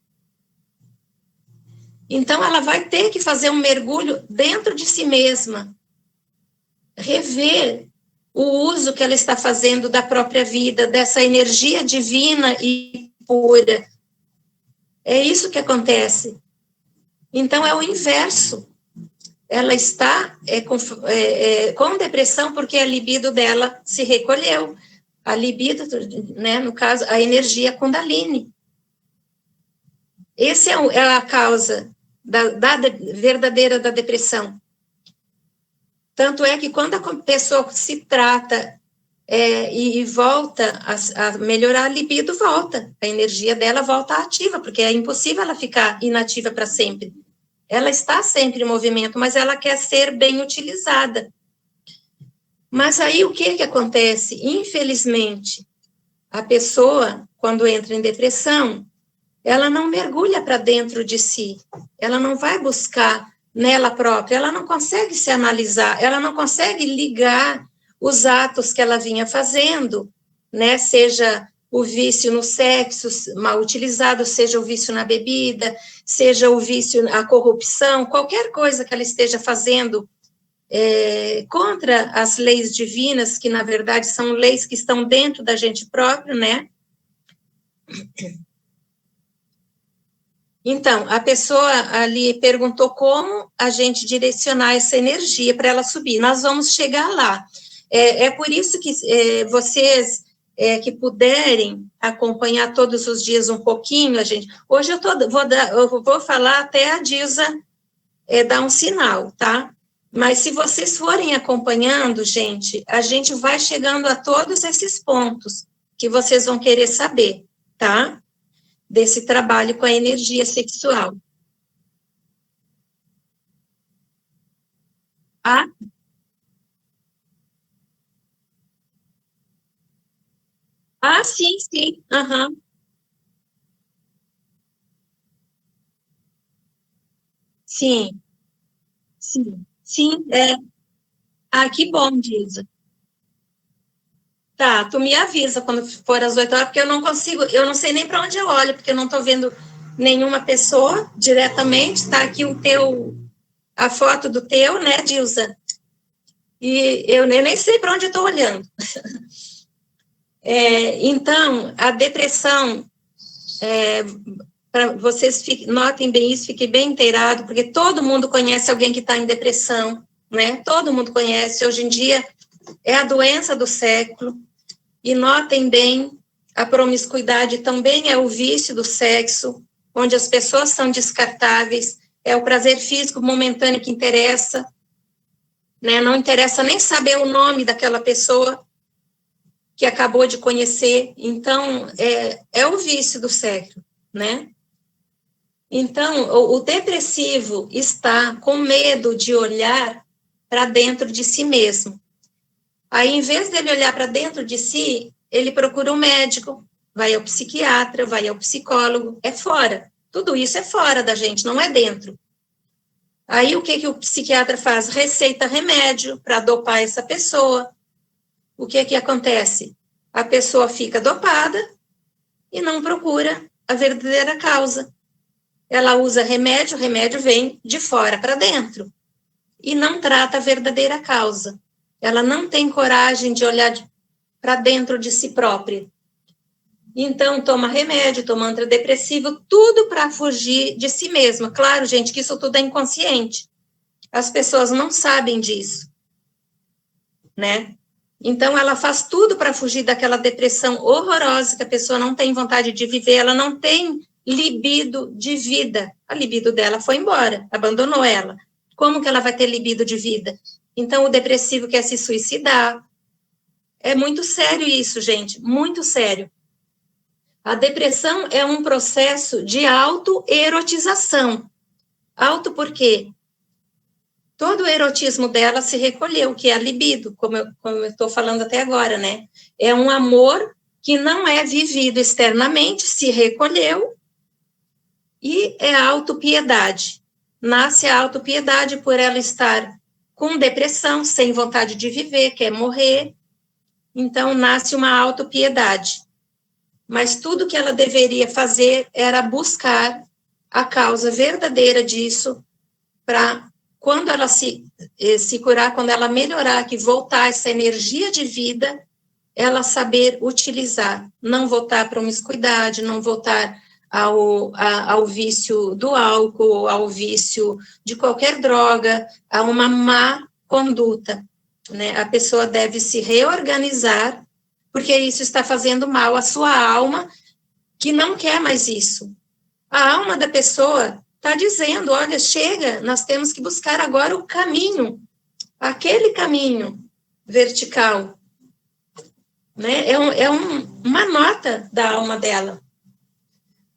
Então, ela vai ter que fazer um mergulho dentro de si mesma, rever o uso que ela está fazendo da própria vida, dessa energia divina e pura. É isso que acontece. Então, é o inverso. Ela está com depressão porque a libido dela se recolheu. A libido, né, no caso, a energia Kundalini. Essa é a causa verdadeira da depressão. Tanto é que quando a pessoa se trata e volta a melhorar a libido, volta. A energia dela volta ativa, porque é impossível ela ficar inativa para sempre. Ela está sempre em movimento, mas ela quer ser bem utilizada. Mas aí o que acontece? Infelizmente, a pessoa, quando entra em depressão, ela não mergulha para dentro de si, ela não vai buscar nela própria, ela não consegue se analisar, ela não consegue ligar os atos que ela vinha fazendo, né? Seja o vício no sexo mal utilizado, seja o vício na bebida, seja o vício, a corrupção, qualquer coisa que ela esteja fazendo contra as leis divinas, que na verdade são leis que estão dentro da gente próprio, né? Então, a pessoa ali perguntou como a gente direcionar essa energia para ela subir. Nós vamos chegar lá. É por isso que vocês que puderem acompanhar todos os dias um pouquinho, hoje eu vou falar até a Dilsa dar um sinal, tá? Mas se vocês forem acompanhando, gente, a gente vai chegando a todos esses pontos que vocês vão querer saber, tá? Desse trabalho com a energia sexual. Sim, sim, aham, sim, sim, que bom, Disa. Tá, tu me avisa quando for às 8 horas, porque eu não consigo, eu não sei nem para onde eu olho, porque eu não estou vendo nenhuma pessoa diretamente, tá aqui a foto do teu, né, Dilsa? E eu nem sei para onde eu estou olhando. Então, a depressão, para vocês notem bem isso, fiquem bem inteirados, porque todo mundo conhece alguém que está em depressão, né? Todo mundo conhece. Hoje em dia, é a doença do século. E notem bem, a promiscuidade também é o vício do sexo. onde as pessoas são descartáveis, é o prazer físico momentâneo que interessa, né? Não interessa nem saber o nome daquela pessoa que acabou de conhecer. Então, é o vício do século, né? Então, o depressivo está com medo de olhar para dentro de si mesmo. Aí, em vez dele olhar para dentro de si, ele procura um médico, vai ao psiquiatra, vai ao psicólogo, é fora. Tudo isso é fora da gente, não é dentro. Aí, o que o psiquiatra faz? Receita remédio para dopar essa pessoa. O que acontece? A pessoa fica dopada e não procura a verdadeira causa. Ela usa remédio, o remédio vem de fora para dentro e não trata a verdadeira causa. Ela não tem coragem de olhar para dentro de si própria. Então, toma remédio, toma antidepressivo, tudo para fugir de si mesma. Claro, gente, que isso tudo é inconsciente. As pessoas não sabem disso, né? Então, ela faz tudo para fugir daquela depressão horrorosa, que a pessoa não tem vontade de viver, ela não tem libido de vida. A libido dela foi embora, abandonou ela. Como que ela vai ter libido de vida? Então, o depressivo quer se suicidar. É muito sério isso, gente, muito sério. A depressão é um processo de autoerotização. Auto por quê? Todo o erotismo dela se recolheu, que é a libido, como eu estou falando até agora, né? É um amor que não é vivido externamente, se recolheu, e é a autopiedade. Nasce a autopiedade por ela estar com depressão, sem vontade de viver, quer morrer. Então, nasce uma autopiedade. Mas tudo que ela deveria fazer era buscar a causa verdadeira disso, para quando ela se curar, quando ela melhorar, que voltar essa energia de vida, ela saber utilizar, não voltar à promiscuidade, não voltar ao vício do álcool, ao vício de qualquer droga, a uma má conduta, né? A pessoa deve se reorganizar, porque isso está fazendo mal à sua alma, que não quer mais isso. A alma da pessoa está dizendo, olha, chega, nós temos que buscar agora o caminho, aquele caminho vertical, né? Uma nota da alma dela.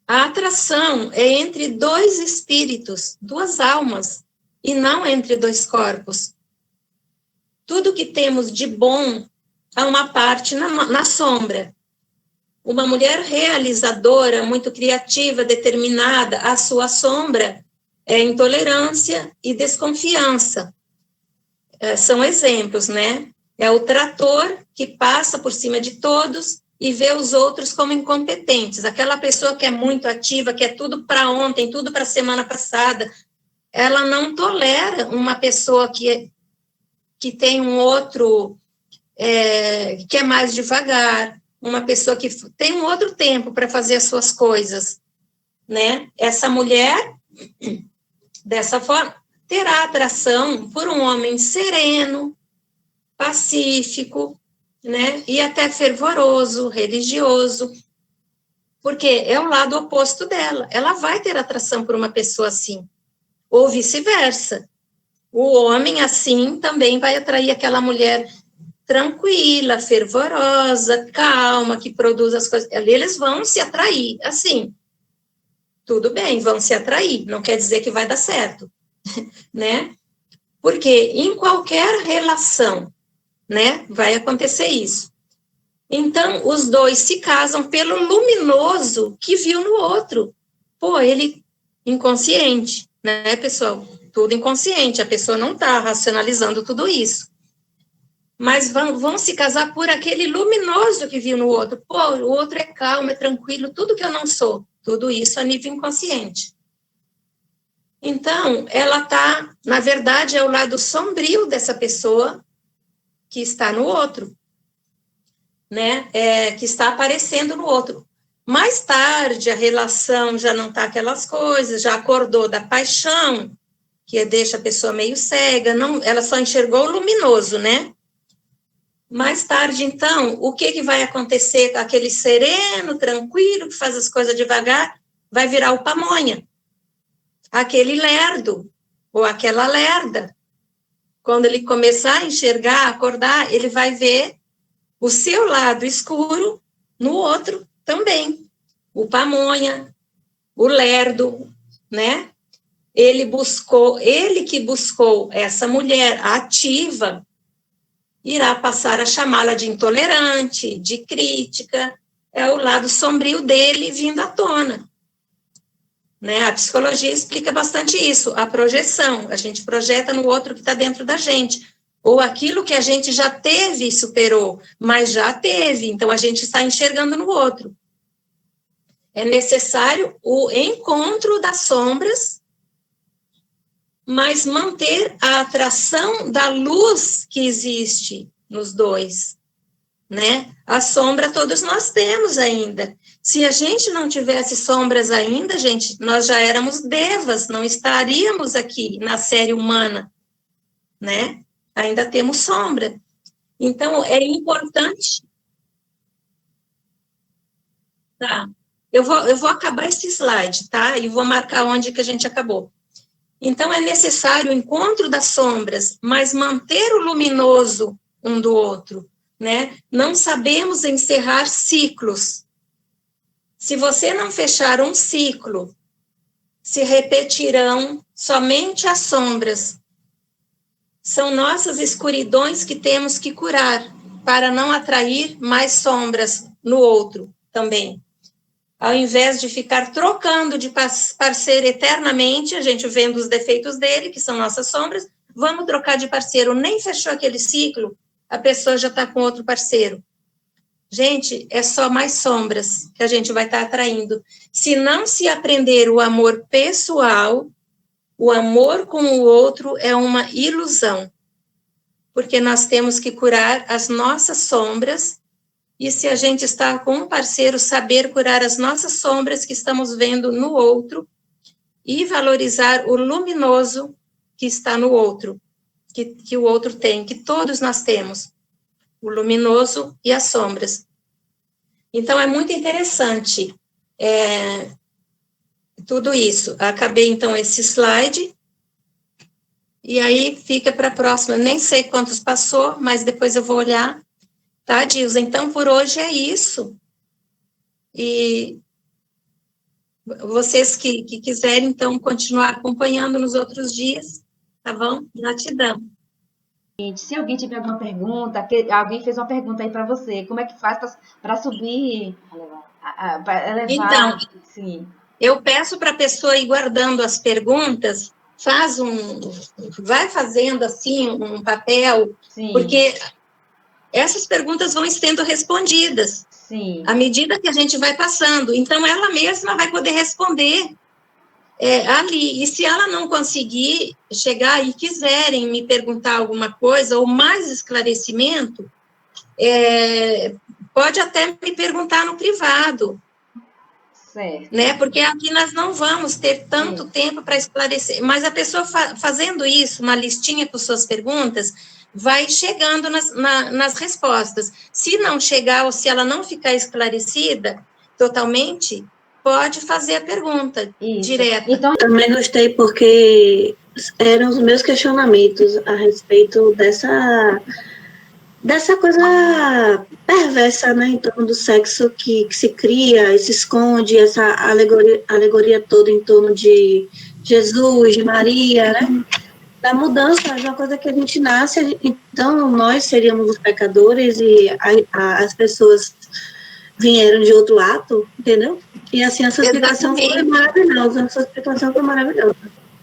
A atração é entre dois espíritos, duas almas, e não entre dois corpos. Tudo que temos de bom há uma parte na sombra. Uma mulher realizadora, muito criativa, determinada, a sua sombra é intolerância e desconfiança. São exemplos, né? É o trator que passa por cima de todos e vê os outros como incompetentes. Aquela pessoa que é muito ativa, que é tudo para ontem, tudo para a semana passada, ela não tolera uma pessoa que tem um outro, que é mais devagar, uma pessoa que tem um outro tempo para fazer as suas coisas, né? Essa mulher, dessa forma, terá atração por um homem sereno, pacífico, né? E até fervoroso, religioso, porque é o lado oposto dela. Ela vai ter atração por uma pessoa assim, ou vice-versa. O homem assim também vai atrair aquela mulher tranquila, fervorosa, calma, que produz as coisas. Eles vão se atrair, assim. Tudo bem, vão se atrair, não quer dizer que vai dar certo, né? Porque em qualquer relação, né, vai acontecer isso. Então, os dois se casam pelo luminoso que viu no outro. Pô, ele inconsciente, né, pessoal? Tudo inconsciente, a pessoa não está racionalizando tudo isso. Mas vão se casar por aquele luminoso que viu no outro. Pô, o outro é calmo, é tranquilo, tudo que eu não sou. Tudo isso a nível inconsciente. Então, ela está, na verdade, é o lado sombrio dessa pessoa que está no outro, né? Que está aparecendo no outro. Mais tarde, a relação já não está aquelas coisas, já acordou da paixão, que deixa a pessoa meio cega, não, ela só enxergou o luminoso, né? Mais tarde, então, o que vai acontecer com aquele sereno, tranquilo, que faz as coisas devagar? vai virar o pamonha, aquele lerdo, ou aquela lerda. Quando ele começar a enxergar, acordar, ele vai ver o seu lado escuro no outro também. O pamonha, o lerdo, né? Ele que buscou essa mulher ativa, irá passar a chamá-la de intolerante, de crítica, é o lado sombrio dele vindo à tona. Né? A psicologia explica bastante isso, a projeção, a gente projeta no outro que está dentro da gente, ou aquilo que a gente já teve e superou, mas já teve, então a gente está enxergando no outro. É necessário o encontro das sombras, mas manter a atração da luz que existe nos dois, né? A sombra todos nós temos ainda. Se a gente não tivesse sombras ainda, gente, nós já éramos devas, não estaríamos aqui na série humana, né? Ainda temos sombra. Então, é importante... Tá. Eu vou acabar esse slide, tá? E vou marcar onde que a gente acabou. Então, é necessário o encontro das sombras, mas manter o luminoso um do outro, né? Não sabemos encerrar ciclos. Se você não fechar um ciclo, se repetirão somente as sombras. São nossas escuridões que temos que curar, para não atrair mais sombras no outro também. Ao invés de ficar trocando de parceiro eternamente, a gente vendo os defeitos dele, que são nossas sombras, vamos trocar de parceiro. Nem fechou aquele ciclo, a pessoa já está com outro parceiro. Gente, é só mais sombras que a gente vai estar atraindo. Se não se aprender o amor pessoal, o amor com o outro é uma ilusão. Porque nós temos que curar as nossas sombras. E se a gente está com um parceiro, saber curar as nossas sombras que estamos vendo no outro e valorizar o luminoso que está no outro, que o outro tem, que todos nós temos, o luminoso e as sombras. Então, é muito interessante tudo isso. Acabei, então, esse slide, e aí fica para a próxima. Nem sei quantos passou, mas depois eu vou olhar. Tá, Dilza? Então, por hoje é isso. E vocês que quiserem, então, continuar acompanhando nos outros dias, tá bom? Gratidão.
Se alguém tiver alguma pergunta, alguém fez uma pergunta aí para você, como é que faz para subir, para elevar?
Então,
sim.
Eu peço para a pessoa ir guardando as perguntas, vai fazendo assim um papel,
Sim.
Porque essas perguntas vão sendo respondidas.
Sim.
À medida que a gente vai passando. Então, ela mesma vai poder responder ali. E se ela não conseguir chegar e quiserem me perguntar alguma coisa, ou mais esclarecimento, pode até me perguntar no privado.
Certo.
Né? Porque aqui nós não vamos ter tanto tempo para esclarecer. Mas a pessoa fazendo isso, uma listinha com suas perguntas, vai chegando nas respostas. Se não chegar, ou se ela não ficar esclarecida totalmente, pode fazer a pergunta direta.
Então, também gostei porque eram os meus questionamentos a respeito dessa coisa perversa, né, em torno do sexo que se cria e se esconde, essa alegoria toda em torno de Jesus, de Maria, né, da mudança, de uma coisa que a gente nasce, então nós seríamos os pecadores e as pessoas vieram de outro ato, entendeu? E assim, a sua explicação foi maravilhosa,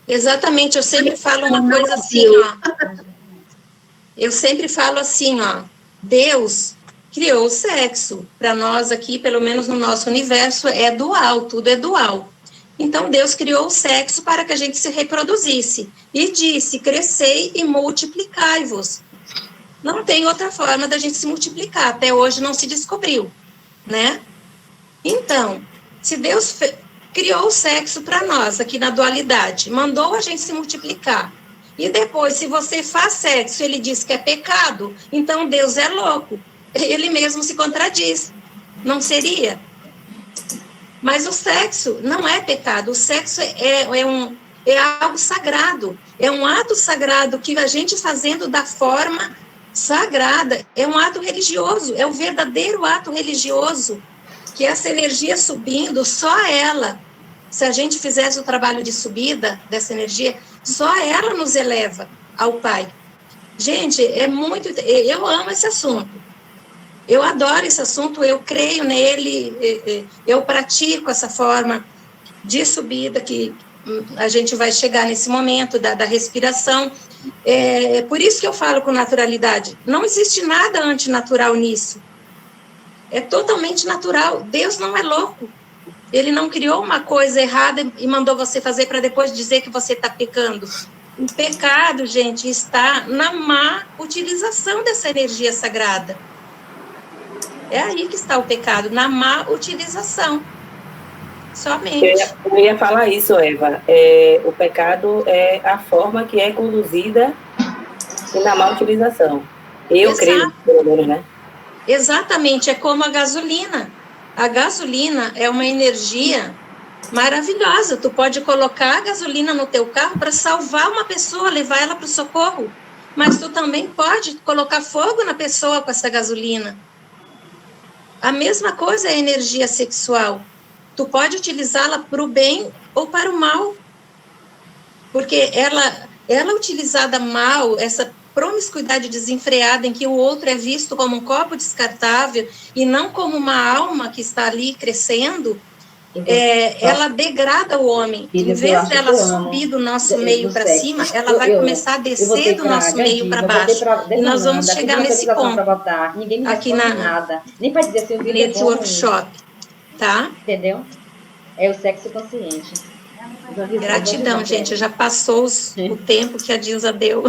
Exatamente, eu sempre falo uma coisa assim, ó. Eu sempre falo assim, ó, Deus criou o sexo. Para nós aqui, pelo menos no nosso universo, é dual, tudo é dual. Então, Deus criou o sexo para que a gente se reproduzisse. E disse, crescei e multiplicai-vos. Não tem outra forma da gente se multiplicar. Até hoje não se descobriu, né? Então, se Deus criou o sexo para nós, aqui na dualidade, mandou a gente se multiplicar, e depois, se você faz sexo, ele diz que é pecado, então Deus é louco. Ele mesmo se contradiz. Não seria? Mas o sexo não é pecado, o sexo é algo sagrado, é um ato sagrado que a gente fazendo da forma sagrada, é um ato religioso, é o verdadeiro ato religioso, que essa energia subindo, só ela, se a gente fizesse o trabalho de subida dessa energia, só ela nos eleva ao Pai. Gente, eu amo esse assunto, eu adoro esse assunto, eu creio nele, eu pratico essa forma de subida que a gente vai chegar nesse momento da respiração. Por isso que eu falo com naturalidade. Não existe nada antinatural nisso. É totalmente natural. Deus não é louco. Ele não criou uma coisa errada e mandou você fazer para depois dizer que você está pecando. O pecado, gente, está na má utilização dessa energia sagrada. É aí que está o pecado, na má utilização. Somente.
Eu ia falar isso, Eva. O pecado é a forma que é conduzida e na má utilização. Eu creio, pelo menos, né?
Exatamente, é como a gasolina. A gasolina é uma energia maravilhosa. Tu pode colocar a gasolina no teu carro para salvar uma pessoa, levar ela para o socorro. Mas tu também pode colocar fogo na pessoa com essa gasolina. A mesma coisa é a energia sexual. Tu pode utilizá-la para o bem ou para o mal. Porque ela utilizada mal, essa promiscuidade desenfreada em que o outro é visto como um copo descartável e não como uma alma que está ali crescendo, ela degrada o homem. Em vez dela subir do nosso meio para cima, ela vai começar a descer do nosso meio para baixo. E nós vamos chegar nesse ponto.
Ninguém me
aqui
nada. Nem para dizer se eu
nesse workshop. Tá?
Entendeu? É o sexo consciente.
Gratidão, gente. Já passou o tempo que a Dilza deu.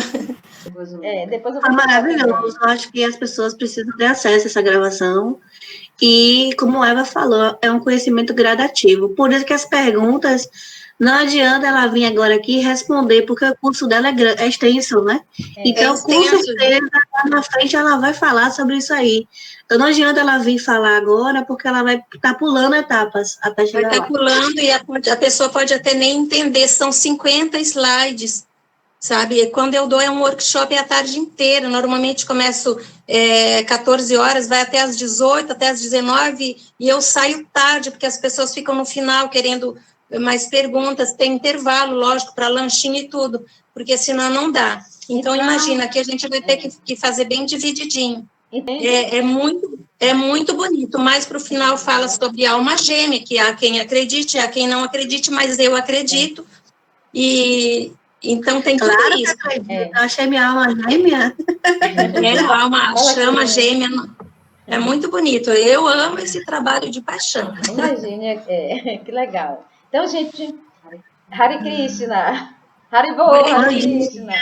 Depois eu
É maravilhoso. Eu acho que as pessoas precisam ter acesso a essa gravação. E, como a Eva falou, é um conhecimento gradativo. Por isso que as perguntas, não adianta ela vir agora aqui e responder, porque o curso dela é extenso, né? Então, com certeza, lá na frente ela vai falar sobre isso aí. Então, não adianta ela vir falar agora, porque ela vai estar pulando etapas até chegar lá.
Vai estar pulando e a pessoa pode até nem entender. São 50 slides, sabe? Quando eu dou um workshop a tarde inteira. Normalmente começo 14 horas, vai até às 18, até às 19, e eu saio tarde, porque as pessoas ficam no final querendo mais perguntas. Tem intervalo, lógico, para lanchinho e tudo, porque senão não dá. Então, imagina, aqui a gente vai ter que fazer bem divididinho. É muito bonito, mas para o final fala sobre alma gêmea, que há quem acredite, há quem não acredite, mas eu acredito, e então tem tudo isso.
Eu achei minha alma gêmea.
A chama gêmea, é muito bonito, eu amo esse trabalho de paixão.
Imagina, que legal. Então, gente, Hare Krishna, Haribo, Hare Krishna.